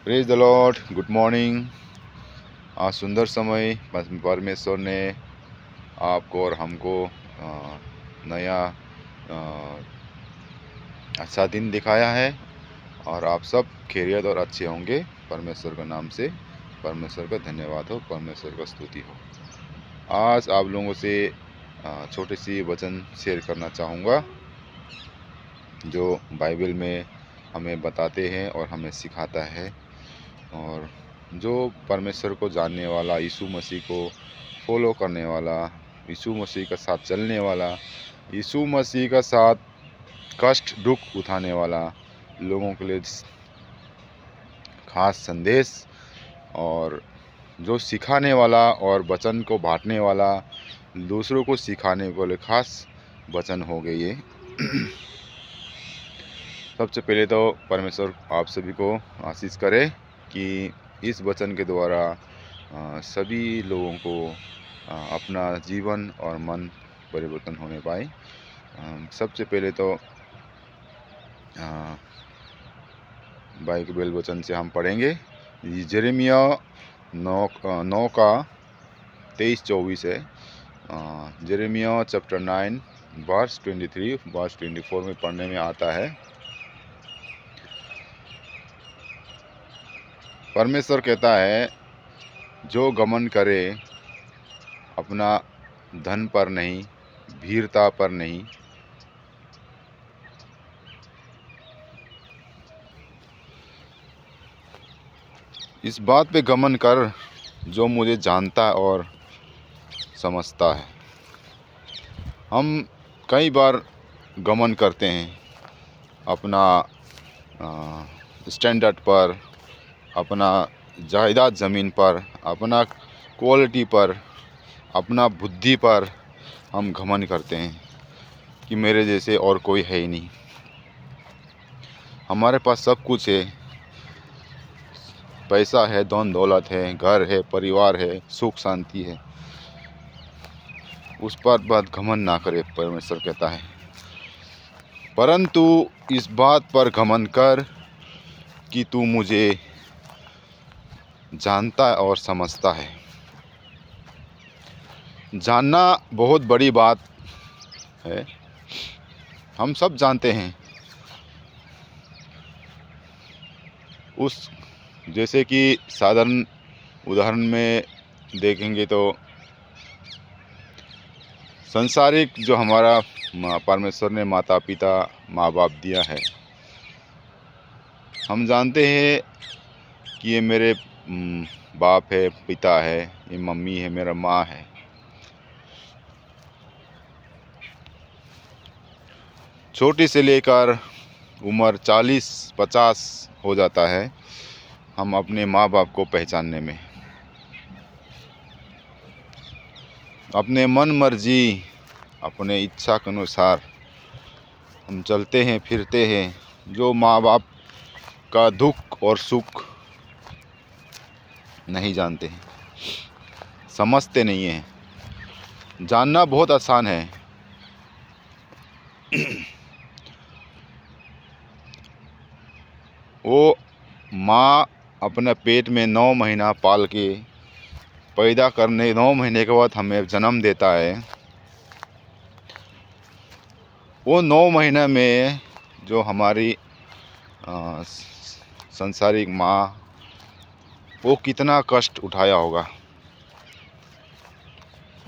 Praise the Lord. Good morning. आज सुंदर समय परमेश्वर ने आपको और हमको नया अच्छा दिन दिखाया है और आप सब खैरियत और अच्छे होंगे। परमेश्वर के नाम से परमेश्वर का धन्यवाद हो, परमेश्वर का स्तुति हो। आज आप लोगों से छोटी सी वचन शेयर करना चाहूँगा जो बाइबल में हमें बताते हैं और हमें सिखाता है, और जो परमेश्वर को जानने वाला, यीशु मसीह को फॉलो करने वाला, यीशु मसीह का साथ चलने वाला, यीशु मसीह का साथ कष्ट दुख उठाने वाला लोगों के लिए खास संदेश, और जो सिखाने वाला और वचन को बांटने वाला, दूसरों को सिखाने के लिए खास वचन हो गए ये। सबसे पहले तो परमेश्वर आप सभी को आशीष करे कि इस वचन के द्वारा सभी लोगों को अपना जीवन और मन परिवर्तन होने पाए। सबसे पहले तो बाइबल वचन से हम पढ़ेंगे। यिर्मयाह 9 का 23-24 है। यिर्मयाह चैप्टर 9 वर्स 23 वर्स 24 में पढ़ने में आता है, परमेश्वर कहता है, जो गमन करे अपना धन पर नहीं, वीरता पर नहीं, इस बात पे गमन कर जो मुझे जानता और समझता है। हम कई बार गमन करते हैं अपना स्टैंडर्ड पर, अपना जायदाद ज़मीन पर, अपना क्वालिटी पर, अपना बुद्धि पर हम घमंड करते हैं कि मेरे जैसे और कोई है ही नहीं। हमारे पास सब कुछ है, पैसा है, धन दौलत है, घर है, परिवार है, सुख शांति है, उस पर बात घमंड ना करे, परमेश्वर कहता है। परंतु इस बात पर घमंड कर कि तू मुझे जानता और समझता है। जानना बहुत बड़ी बात है, हम सब जानते हैं। उस जैसे कि साधारण उदाहरण में देखेंगे तो संसारिक जो हमारा परमेश्वर ने माता पिता माँ बाप दिया है, हम जानते हैं कि ये मेरे बाप है, पिता है, ये मम्मी है, मेरा माँ है। छोटी से लेकर उम्र 40-50 हो जाता है हम अपने माँ बाप को पहचानने में। अपने मन मर्जी, अपने इच्छा के अनुसार हम चलते हैं फिरते हैं, जो माँ बाप का दुख और सुख नहीं जानते हैं, समझते नहीं हैं। जानना बहुत आसान है, वो माँ अपने पेट में 9 महीना पाल के पैदा करने 9 महीने के बाद हमें जन्म देता है। वो 9 महीने में जो हमारी संसारिक माँ, वो कितना कष्ट उठाया होगा,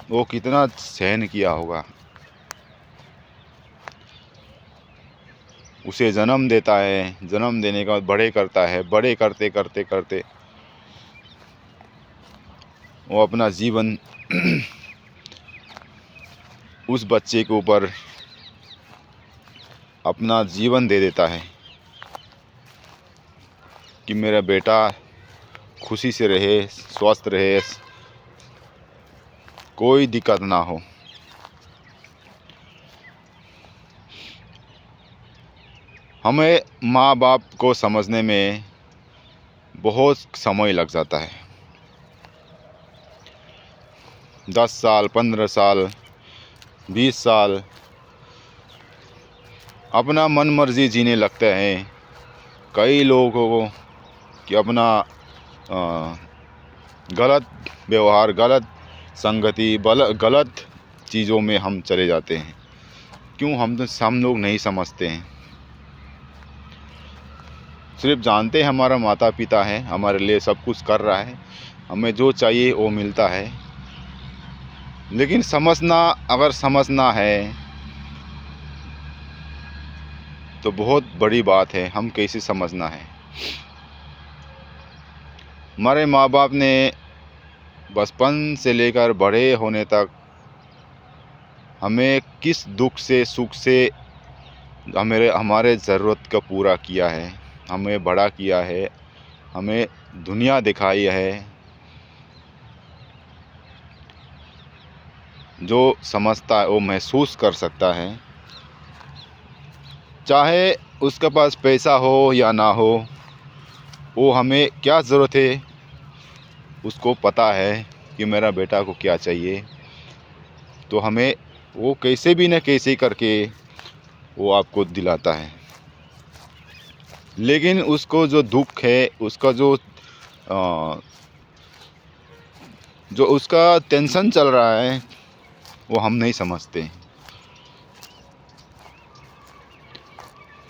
वो कितना सहन किया होगा। उसे जन्म देता है, जन्म देने के बाद बड़े करता है, बड़े करते करते करते वो अपना जीवन उस बच्चे के ऊपर अपना जीवन दे देता है कि मेरा बेटा खुशी से रहे, स्वस्थ रहे, कोई दिक्कत ना हो। हमें माँ बाप को समझने में बहुत समय लग जाता है। 10 साल, 15 साल, 20 साल अपना मन मर्जी जीने लगते हैं। कई लोगों को कि अपना गलत व्यवहार, गलत संगति, गलत चीज़ों में हम चले जाते हैं। क्यों? हम लोग नहीं समझते हैं। सिर्फ जानते हैं हमारा माता पिता है, हमारे लिए सब कुछ कर रहा है, हमें जो चाहिए वो मिलता है। लेकिन अगर समझना है तो बहुत बड़ी बात है। हम कैसे समझना है? हमारे माँ बाप ने बचपन से लेकर बड़े होने तक हमें किस दुख से सुख से हमारे ज़रूरत का पूरा किया है, हमें बड़ा किया है, हमें दुनिया दिखाई है। जो समझता है वो महसूस कर सकता है। चाहे उसके पास पैसा हो या ना हो, वो हमें क्या ज़रूरत है उसको पता है कि मेरा बेटा को क्या चाहिए। तो हमें वो कैसे भी न कैसे करके वो आपको दिलाता है। लेकिन उसको जो दुख है, उसका जो उसका टेंशन चल रहा है, वो हम नहीं समझते।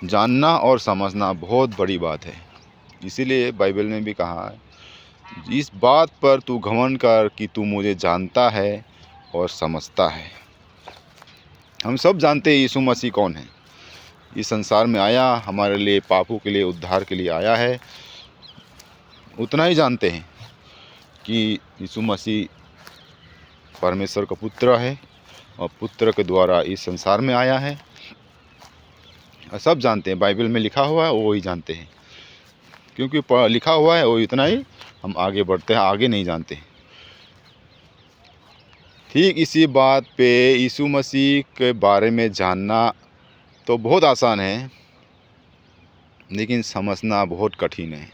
जानना और समझना बहुत बड़ी बात है। इसीलिए बाइबल में भी कहा है, इस बात पर तू घमंड कर कि तू मुझे जानता है और समझता है। हम सब जानते हैं यीशु मसीह कौन है। इस संसार में आया, हमारे लिए, पापों के लिए, उद्धार के लिए आया है। उतना ही जानते हैं कि यीशु मसीह परमेश्वर का पुत्र है और पुत्र के द्वारा इस संसार में आया है। सब जानते हैं, बाइबल में लिखा हुआ है वो ही जानते हैं। क्योंकि लिखा हुआ है वो, इतना ही हम आगे बढ़ते हैं, आगे नहीं जानते। ठीक इसी बात पे यीशु मसीह के बारे में जानना तो बहुत आसान है, लेकिन समझना बहुत कठिन है।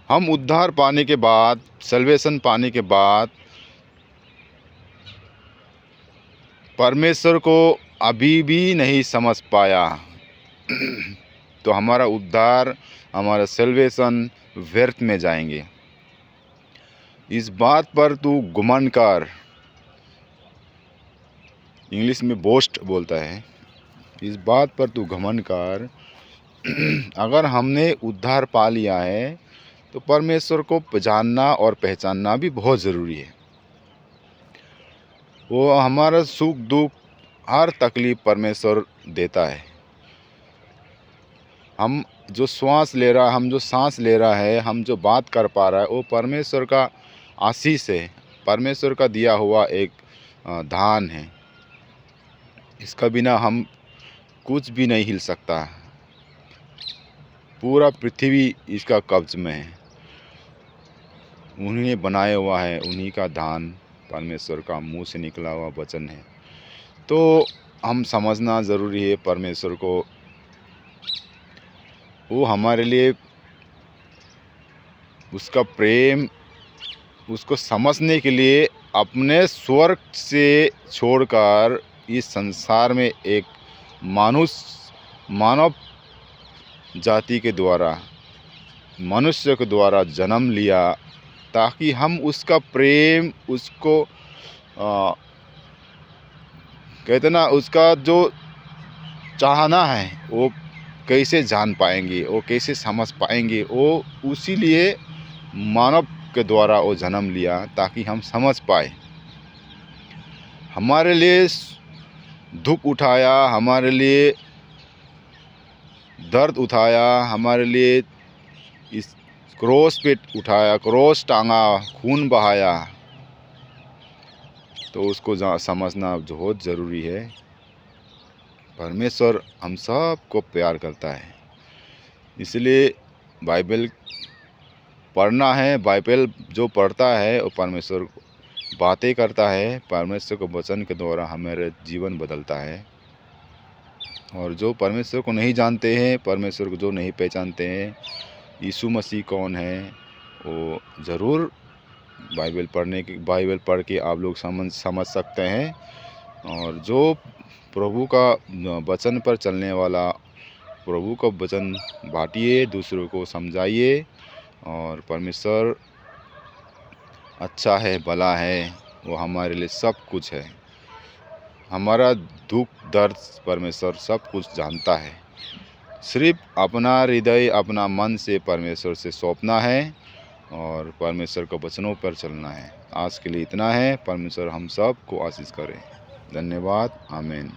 हम उद्धार पाने के बाद, सल्वेशन पाने के बाद परमेश्वर को अभी भी नहीं समझ पाया तो हमारा उद्धार, हमारा सल्वेशन व्यर्थ में जाएंगे। इस बात पर तू घमंड कर, इंग्लिश में बोस्ट बोलता है, इस बात पर तू घमंड कर। अगर हमने उद्धार पा लिया है तो परमेश्वर को जानना और पहचानना भी बहुत ज़रूरी है। वो हमारा सुख दुख, हर तकलीफ़ परमेश्वर देता है। हम जो सांस ले रहा है, हम जो बात कर पा रहा है, वो परमेश्वर का आशीष है, परमेश्वर का दिया हुआ एक दान है। इसका बिना हम कुछ भी नहीं हिल सकता। पूरा पृथ्वी इसका कब्ज में है, उन्हीं ने बनाया हुआ है, उन्हीं का दान, परमेश्वर का मुंह से निकला हुआ वचन है। तो हम समझना ज़रूरी है परमेश्वर को। वो हमारे लिए उसका प्रेम, उसको समझने के लिए अपने स्वर्ग से छोड़कर इस संसार में एक मानव जाति के द्वारा, मनुष्य के द्वारा जन्म लिया, ताकि हम उसका प्रेम, उसको कहते ना, उसका जो चाहना है वो कैसे जान पाएंगे, वो कैसे समझ पाएंगे। वो उसी लिए मानव के द्वारा वो जन्म लिया, ताकि हम समझ पाए। हमारे लिए दुख उठाया, हमारे लिए दर्द उठाया, हमारे लिए इस क्रॉस पे उठाया, क्रॉस टांगा, खून बहाया। तो उसको समझना बहुत ज़रूरी है। परमेश्वर हम सब को प्यार करता है, इसलिए बाइबल पढ़ना है। बाइबल जो पढ़ता है वो परमेश्वर बातें करता है, परमेश्वर के वचन के द्वारा हमारे जीवन बदलता है। और जो परमेश्वर को नहीं जानते हैं, परमेश्वर को जो नहीं पहचानते हैं, यीशु मसीह कौन है, वो ज़रूर बाइबल पढ़ के आप लोग समझ सकते हैं। और जो प्रभु का वचन पर चलने वाला प्रभु का वचन बांटिए, दूसरों को समझाइए। और परमेश्वर अच्छा है, भला है, वो हमारे लिए सब कुछ है। हमारा दुख दर्द परमेश्वर सब कुछ जानता है। सिर्फ अपना हृदय, अपना मन से परमेश्वर से सौंपना है और परमेश्वर के वचनों पर चलना है। आज के लिए इतना है। परमेश्वर हम सब को आशीष करे। धन्यवाद। आमीन।